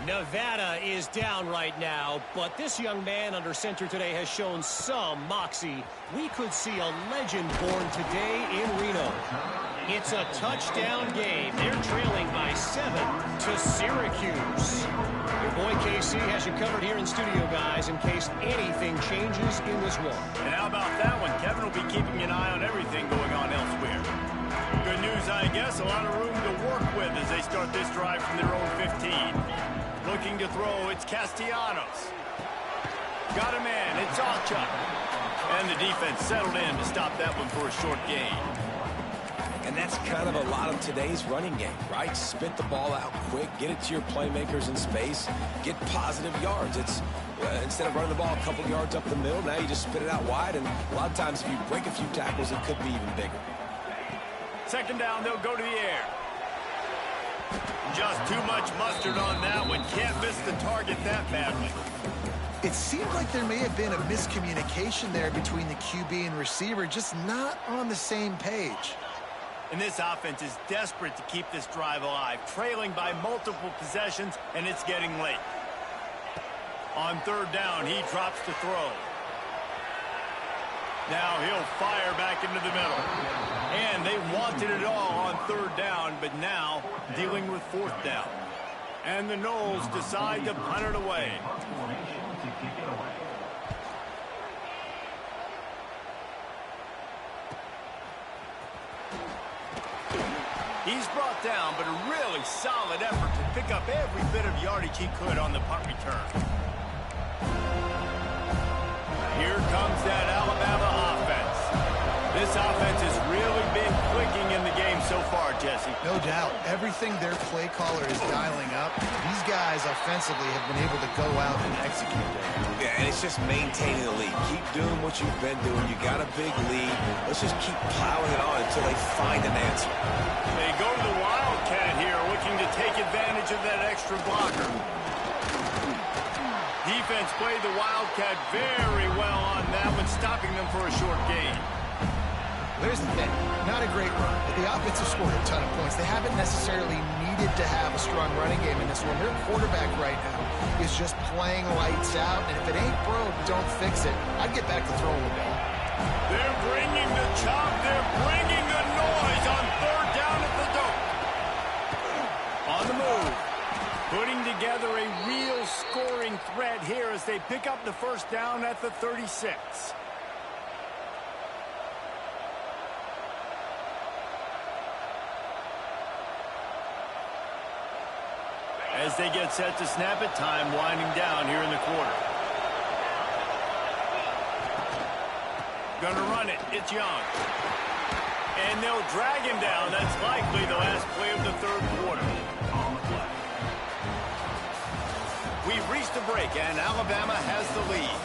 Nevada is down right now, but this young man under center today has shown some moxie. We could see a legend born today in Reno. It's a touchdown game. They're trailing by 7 to Syracuse. Your boy KC has you covered here in studio, guys, in case anything changes in this one. And how about that one? Kevin will be keeping an eye on everything going on elsewhere. Good news, I guess. A lot of room to work with as they start this drive from their own 15. Looking to throw, it's Castellanos. Got a man, it's Alchuk. And the defense settled in to stop that one for a short gain. And that's kind of a lot of today's running game, right? Spit the ball out quick, get it to your playmakers in space, get positive yards. It's instead of running the ball a couple yards up the middle, now you just spit it out wide, and a lot of times if you break a few tackles, it could be even bigger. Second down, they'll go to the air. Just too much mustard on that one. Can't miss the target that badly. It seemed like there may have been a miscommunication there between the QB and receiver, just not on the same page. And this offense is desperate to keep this drive alive, trailing by multiple possessions, and it's getting late. On third down, he drops to throw. Now he'll fire back into the middle. And they wanted it all on third down, but now dealing with fourth down. And the Noles decide to punt it away. He's brought down, but a really solid effort to pick up every bit of yardage he could on the punt return. Here comes that Alabama offense. This offense has really been clicking in the game so far, Jesse. No doubt. Everything their play caller is dialing up, these guys offensively have been able to go out and execute there. Yeah, and it's just maintaining the lead. Keep doing what you've been doing. You got a big lead. Let's just keep plowing it on until they find an answer. They go to the Wildcat here, looking to take advantage of that extra blocker. Defense played the Wildcat very well on that one, stopping them for a short gain. There's the thing. Not a great run, but the offense has scored a ton of points. They haven't necessarily needed to have a strong running game in this one. Their quarterback right now is just playing lights out, and if it ain't broke, don't fix it. I'd get back to throwing the ball. They're bringing the chop. They're bringing the noise on third down at the dope. On the move. Putting together a real scoring threat here as they pick up the first down at the 36. As they get set to snap it, time winding down here in the quarter. Gonna run it. It's Young. And they'll drag him down. That's likely the last play of the third quarter. We've reached a break, and Alabama has the lead.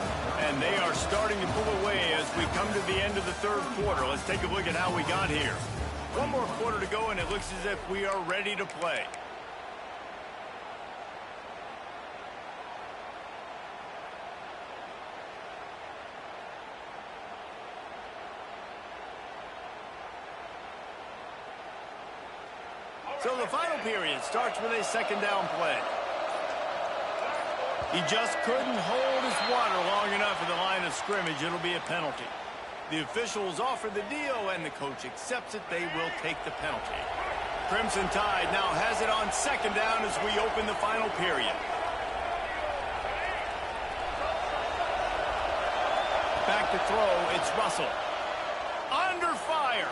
And they are starting to pull away as we come to the end of the third quarter. Let's take a look at how we got here. One more quarter to go, and it looks as if we are ready to play. So the final period starts with a second down play. He just couldn't hold his water long enough in the line of scrimmage. It'll be a penalty. The officials offer the deal, and the coach accepts it. They will take the penalty. Crimson Tide now has it on second down as we open the final period. Back to throw, it's Russell. Under fire.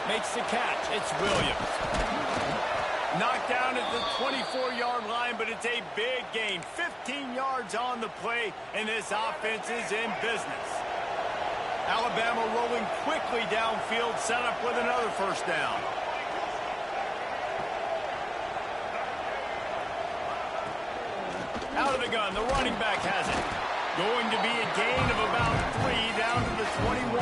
Makes the catch. It's Williams. Knocked down at the 24-yard line, but it's a big gain. 15 yards on the play, and this offense is in business. Alabama rolling quickly downfield, set up with another first down. Out of the gun, the running back has it. Going to be a gain of about 3 down to the 21.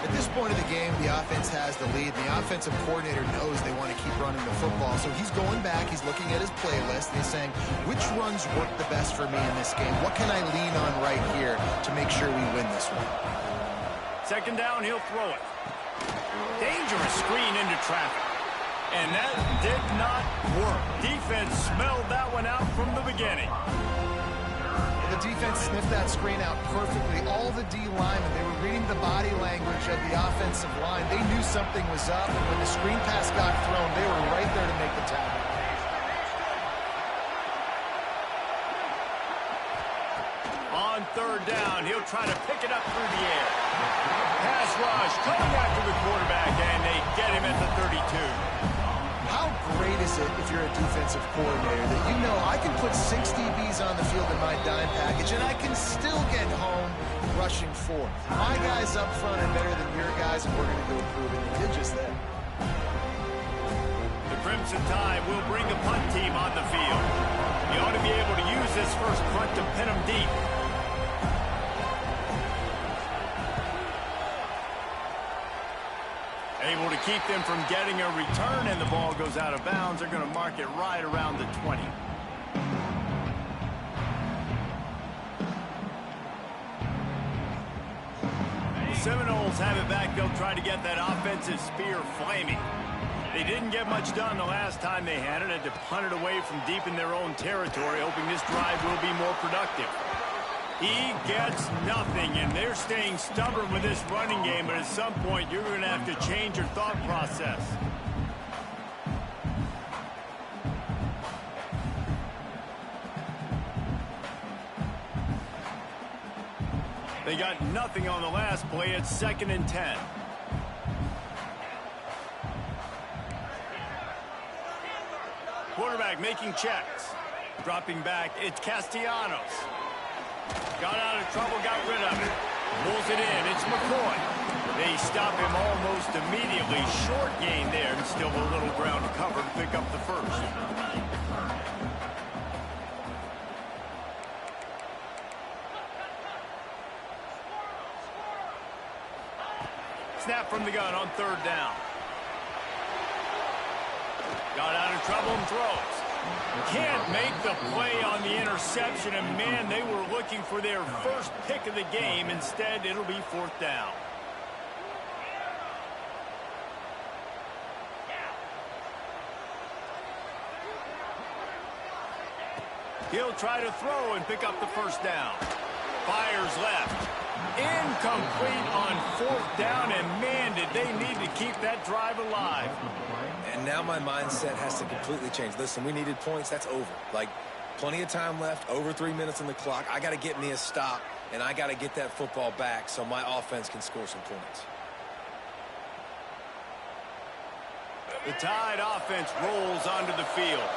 At this point of the game, the offense has the lead. The offensive coordinator knows they want to keep running the football. So he's going back, he's looking at his playlist, and he's saying, which runs work the best for me in this game? What can I lean on right here to make sure we win this one? Second down, he'll throw it. Dangerous screen into traffic. And that did not work. Defense smelled that one out from the beginning. The defense sniffed that screen out perfectly. All the D linemen, they were reading the body language of the offensive line. They knew something was up, and when the screen pass got thrown, they were right there to make the tackle. On third down, he'll try to pick it up through the air. Pass rush coming after the quarterback, and they get him at the 32. How great is it if you're a defensive coordinator that you know I can put 6 DBs on the field in my dime package and I can still get home rushing 4. My guys up front are better than your guys, and we're going to go improve it. They did just that. The Crimson Tide will bring the punt team on the field. You ought to be able to use this first punt to pin them deep. Able to keep them from getting a return, and the ball goes out of bounds. They're going to mark it right around the 20. The Seminoles have it back. They'll try to get that offensive spear flaming. They didn't get much done the last time they had it. Had to punt it away from deep in their own territory, hoping this drive will be more productive. He gets nothing, and they're staying stubborn with this running game, but at some point you're going to have to change your thought process. They got nothing on the last play. It's 2nd and 10. Quarterback making checks. Dropping back, it's Castellanos. Got out of trouble, got rid of it. Pulls it in, it's McCoy. They stop him almost immediately. Short gain there, and still a little ground to cover to pick up the first. Snap from the gun on third down. Got out of trouble and throws. Can't make the play on the interception, and man, they were looking for their first pick of the game. Instead, it'll be 4th down. He'll try to throw and pick up the first down. Fires left. Incomplete on 4th down, and man, did they need to keep that drive alive. And now my mindset has to completely change. Listen, we needed points. That's over. Like, plenty of time left, over 3 minutes on the clock. I got to get me a stop, and I got to get that football back so my offense can score some points. The Tide offense rolls onto the field.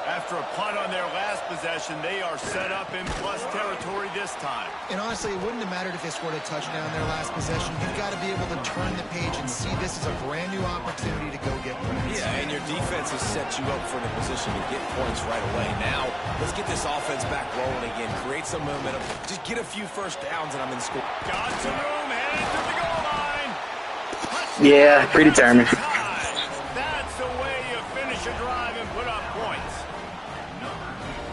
After a punt on their last possession, they are set up in plus territory this time. And honestly, it wouldn't have mattered if they scored a touchdown their last possession. You've got to be able to turn the page and see this as a brand new opportunity to go get points. Yeah, and your defense has set you up for the position to get points right away. Now, let's get this offense back rolling again. Create some momentum. Just get a few first downs, and I'm in score. Got some room, headed to the goal line. Yeah, predetermined. That's the way you finish a drive and put up points.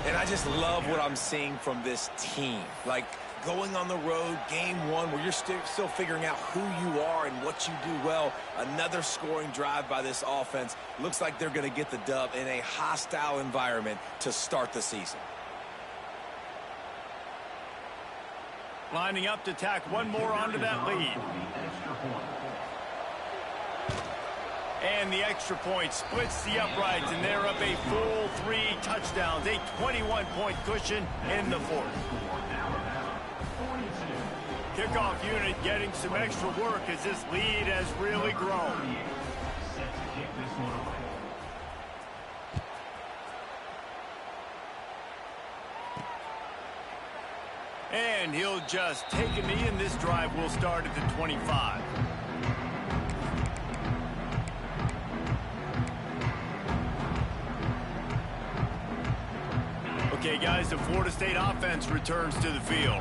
And I just love what I'm seeing from this team. Like, going on the road, game one, where you're still figuring out who you are and what you do well. Another scoring drive by this offense. Looks like they're going to get the dub in a hostile environment to start the season. Lining up to tack one more onto that lead. And the extra point splits the uprights, and they're up a full 3 touchdowns, a 21-point cushion in the 4th. Kickoff unit getting some extra work as this lead has really grown. And he'll just take a knee, and this drive will start at the 25. Okay, guys, the Florida State offense returns to the field.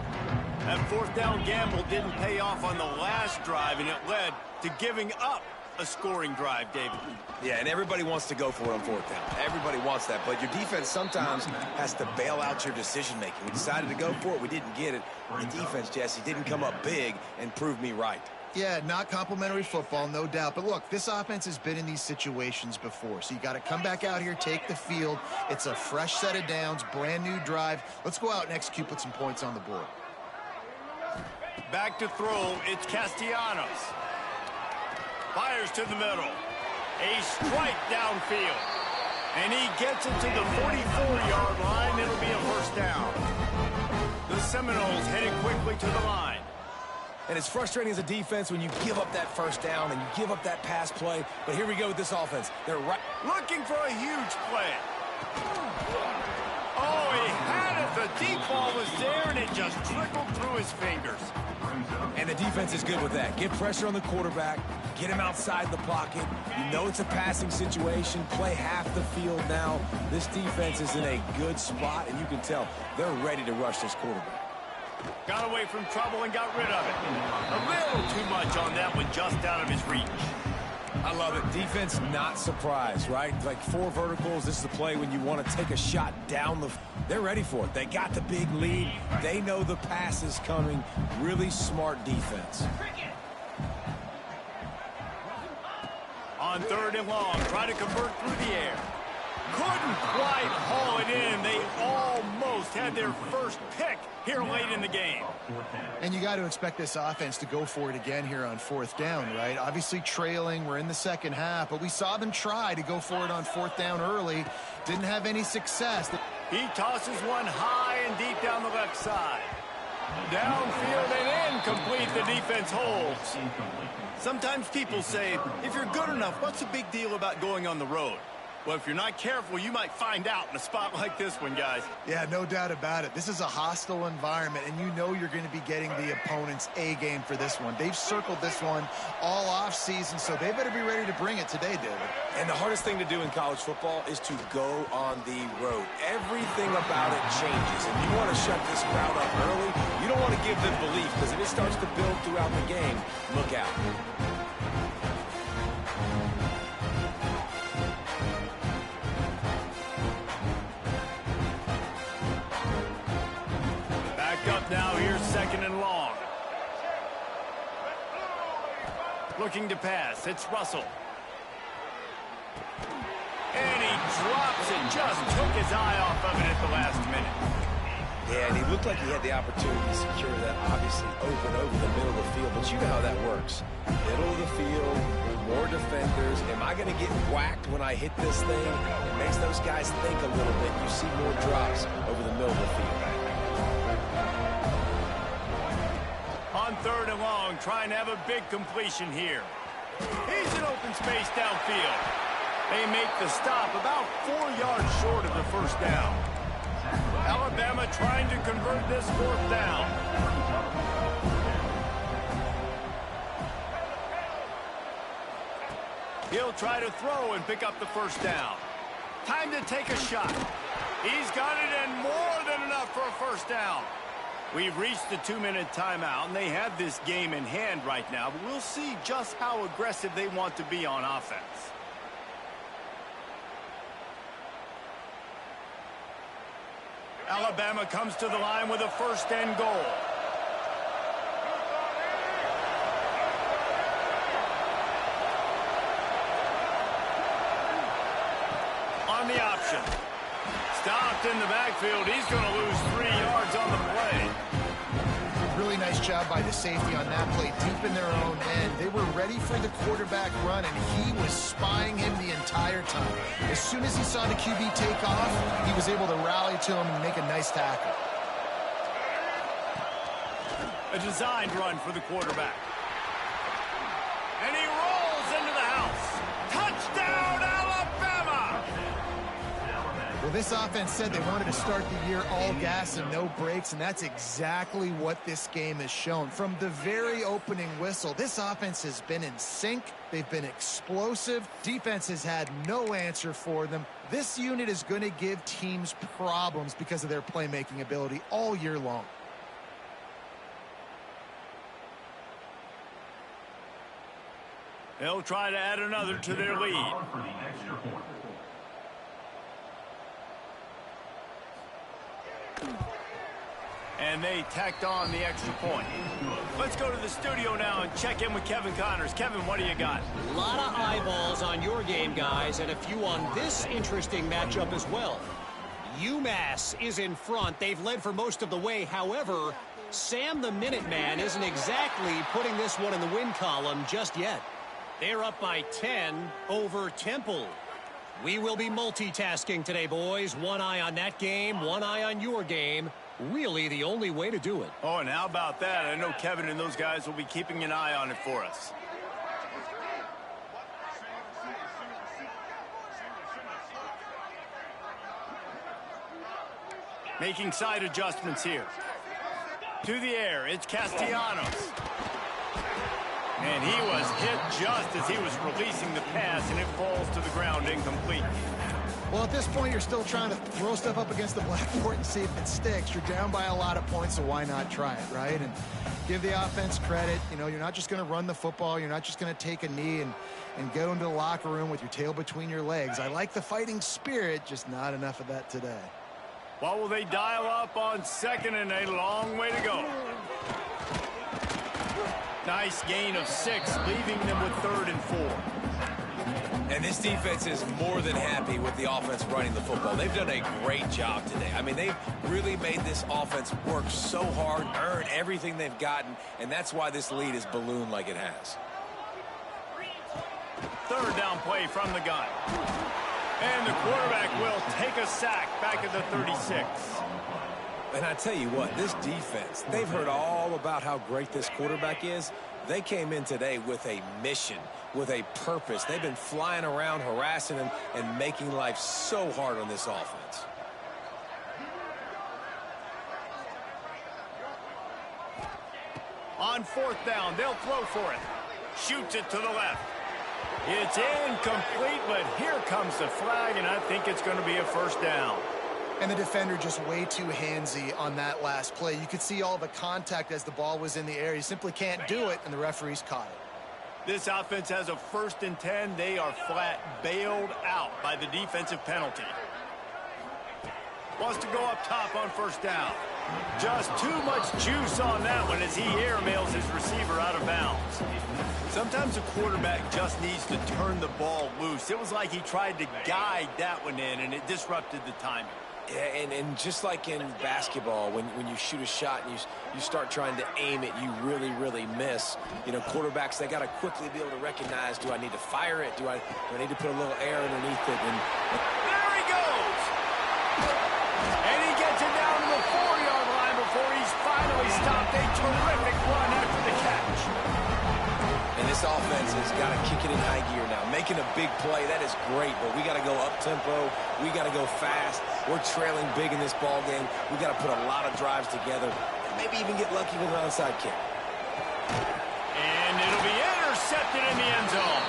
That fourth down gamble didn't pay off on the last drive, and it led to giving up a scoring drive, David. Yeah, and everybody wants to go for it on fourth down. Everybody wants that, but your defense sometimes has to bail out your decision-making. We decided to go for it. We didn't get it. The defense, Jesse, didn't come up big and prove me right. Yeah, not complimentary football, no doubt. But look, this offense has been in these situations before. So you got to come back out here, take the field. It's a fresh set of downs, brand new drive. Let's go out and execute, put some points on the board. Back to throw, it's Castellanos. Fires to the middle. A strike downfield. And he gets it to the 44-yard line. It'll be a first down. The Seminoles headed quickly to the line. And it's frustrating as a defense when you give up that first down and you give up that pass play. But here we go with this offense. They're right. Looking for a huge play. Oh, he had it. The deep ball was there, and it just trickled through his fingers. And the defense is good with that. Get pressure on the quarterback. Get him outside the pocket. You know it's a passing situation. Play half the field now. This defense is in a good spot, and you can tell they're ready to rush this quarterback. Got away from trouble and got rid of it. A little too much on that one, just out of his reach. I love it. Defense not surprised, right? Like 4 verticals. This is the play when you want to take a shot down the... They're ready for it. They got the big lead. They know the pass is coming. Really smart defense. On third and long, try to convert through the air. Couldn't quite haul it in. They almost had their first pick here late in the game. And you got to expect this offense to go for it again here on fourth down, right? Obviously trailing, we're in the second half, but we saw them try to go for it on fourth down early. Didn't have any success. He tosses one high and deep down the left side. Downfield and incomplete. The defense holds. Sometimes people say, if you're good enough, what's the big deal about going on the road? Well, if you're not careful, you might find out in a spot like this one, guys. Yeah, no doubt about it. This is a hostile environment, and you know you're going to be getting the opponent's A game for this one. They've circled this one all off season, so they better be ready to bring it today, David. And the hardest thing to do in college football is to go on the road. Everything about it changes, and you want to shut this crowd up early. You don't want to give them belief, because if it starts to build throughout the game, look out. Now here's second and long. Looking to pass. It's Russell. And he drops it. Just took his eye off of it at the last minute. Yeah, and he looked like he had the opportunity to secure that, obviously, open over the middle of the field. But you know how that works. Middle of the field, more defenders. Am I going to get whacked when I hit this thing? It makes those guys think a little bit. You see more drops over the middle of the field. On third and long, trying to have a big completion here. He's in open space downfield. They make the stop about 4 yards short of the first down. Alabama trying to convert this fourth down. He'll try to throw and pick up the first down. Time to take a shot. He's got it, and more than enough for a first down. We've reached the 2-minute timeout, and they have this game in hand right now, but we'll see just how aggressive they want to be on offense. Alabama comes to the line with a first and goal. On the option. Stopped in the backfield. He's going to lose 3 yards on the play. Really nice job by the safety on that play, deep in their own end. They were ready for the quarterback run, and he was spying him the entire time. As soon as he saw the QB take off, he was able to rally to him and make a nice tackle. A designed run for the quarterback. And he rolls into the house. Touchdown, Alabama! Well, this offense said they wanted to start the year all gas and no brakes, and that's exactly what this game has shown. From the very opening whistle, this offense has been in sync. They've been explosive. Defense has had no answer for them. This unit is going to give teams problems because of their playmaking ability all year long. They'll try to add another to their lead. And they tacked on the extra point. Let's go to the studio now and check in with Kevin Connors. Kevin, what do you got? A lot of eyeballs on your game, guys, and a few on this interesting matchup as well. UMass is in front. They've led for most of the way. However, Sam the Minuteman isn't exactly putting this one in the win column just yet. They're up by 10 over Temple. We will be multitasking today, boys. One eye on that game, one eye on your game. Really the only way to do it. Oh, and how about that? I know Kevin and those guys will be keeping an eye on it for us. Making side adjustments here. To the air, it's Castellanos. And he was hit just as he was releasing the pass, and it falls to the ground incomplete. Well, at this point, you're still trying to throw stuff up against the blackboard and see if it sticks. You're down by a lot of points, so why not try it, right? And give the offense credit. You know, you're not just going to run the football. You're not just going to take a knee and go into the locker room with your tail between your legs. I like the fighting spirit, just not enough of that today. What will they dial up on second, and a long way to go? Nice gain of 6, leaving them with 3rd and 4. And this defense is more than happy with the offense running the football. They've done a great job today. I mean, they've really made this offense work so hard, earn everything they've gotten, and that's why this lead is ballooned like it has. 3rd down play from the gun. And the quarterback will take a sack back at the 36. And I tell you what, this defense, they've heard all about how great this quarterback is. They came in today with a mission, with a purpose. They've been flying around, harassing him, and making life so hard on this offense. On 4th down, they'll throw for it. Shoots it to the left. It's incomplete, but here comes the flag, and I think it's going to be a 1st down. And the defender just way too handsy on that last play. You could see all the contact as the ball was in the air. You simply can't do it, and the referees caught it. This offense has a 1st and 10. They are flat bailed out by the defensive penalty. Wants to go up top on 1st down. Just too much juice on that one as he airmails his receiver out of bounds. Sometimes a quarterback just needs to turn the ball loose. It was like he tried to guide that one in, and it disrupted the timing. Yeah, and just like in basketball, when you shoot a shot and you start trying to aim it, you really miss. You know, quarterbacks, they got to quickly be able to recognize, do I need to fire it? Do I need to put a little air underneath it? And there he goes! And he gets it down to the 4-yard line before he's finally stopped. A terrific run after the catch. And this offense has got to kick it in high gear now. Making a big play, that is great, but we got to go up-tempo. We got to go fast. We're trailing big in this ball game. We got to put a lot of drives together and maybe even get lucky with an onside kick. And it'll be intercepted in the end zone.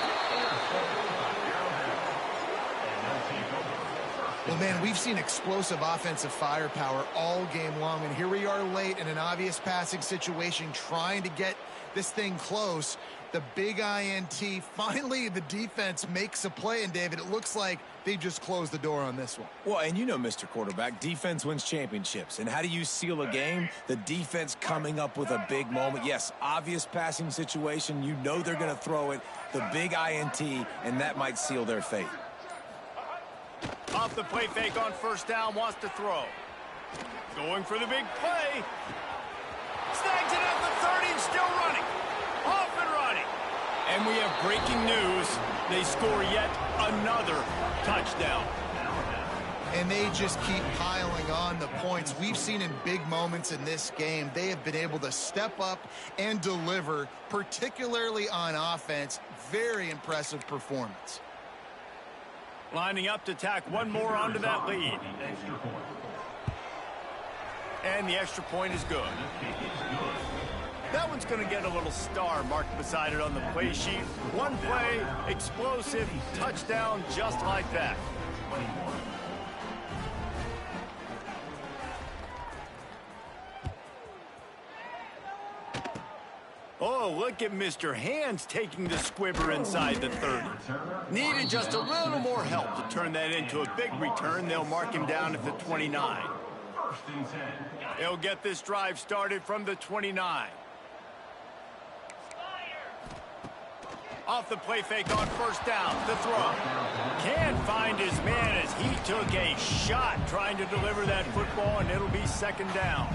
Well, man, we've seen explosive offensive firepower all game long, and here we are late in an obvious passing situation trying to get this thing close. The big INT, finally the defense makes a play, and David, it looks like they just closed the door on this one. Well, and you know, Mr. Quarterback, defense wins championships. And how do you seal a game? The defense coming up with a big moment. Yes, obvious passing situation. You know they're going to throw it. The big INT, and that might seal their fate. Off the play fake on 1st down, wants to throw. Going for the big play. Snags it at the 30 and still running. Off and running. And we have breaking news. They score yet another touchdown. And they just keep piling on the points. We've seen in big moments in this game, they have been able to step up and deliver, particularly on offense. Very impressive performance. Lining up to tack one more onto that lead. And the extra point is good. That one's going to get a little star marked beside it on the play sheet. One play, explosive, touchdown, just like that. Oh, look at Mr. Hands taking the squibber inside the 30. Needed just a little more help to turn that into a big return. They'll mark him down at the 29. They'll get this drive started from the 29. Off the play fake on first down, the throw. Can't find his man as he took a shot trying to deliver that football, and it'll be second down.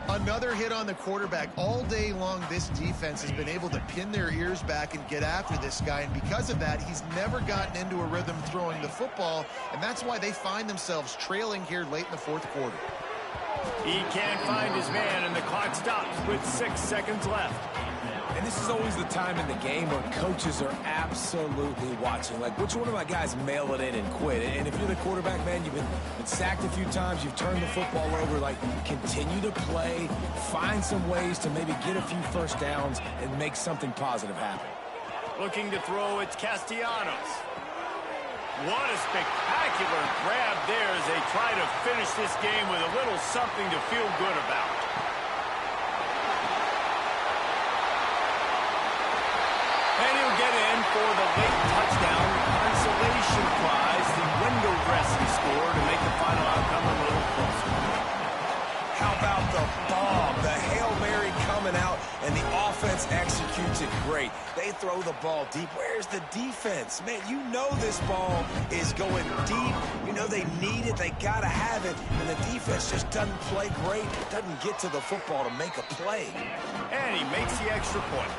Another hit on the quarterback. All day long, this defense has been able to pin their ears back and get after this guy, and because of that, he's never gotten into a rhythm throwing the football, and that's why they find themselves trailing here late in the fourth quarter. He can't find his man, and the clock stops with 6 seconds left. And this is always the time in the game where coaches are absolutely watching. Like, which one of my guys mail it in and quit? And if you're the quarterback, man, you've been sacked a few times, you've turned the football over, like, continue to play, find some ways to maybe get a few first downs and make something positive happen. Looking to throw, it's Castellanos. What a spectacular grab there as they try to finish this game with a little something to feel good about. And he'll get in for the late touchdown consolation prize, the window dressing score to make the final outcome a little closer. How about the bomb? The Hail Mary coming out, and the offense executes it great. They throw the ball deep. Where's the defense? Man, you know this ball is going deep. You know they need it. They got to have it. And the defense just doesn't play great, doesn't get to the football to make a play. And he makes the extra point.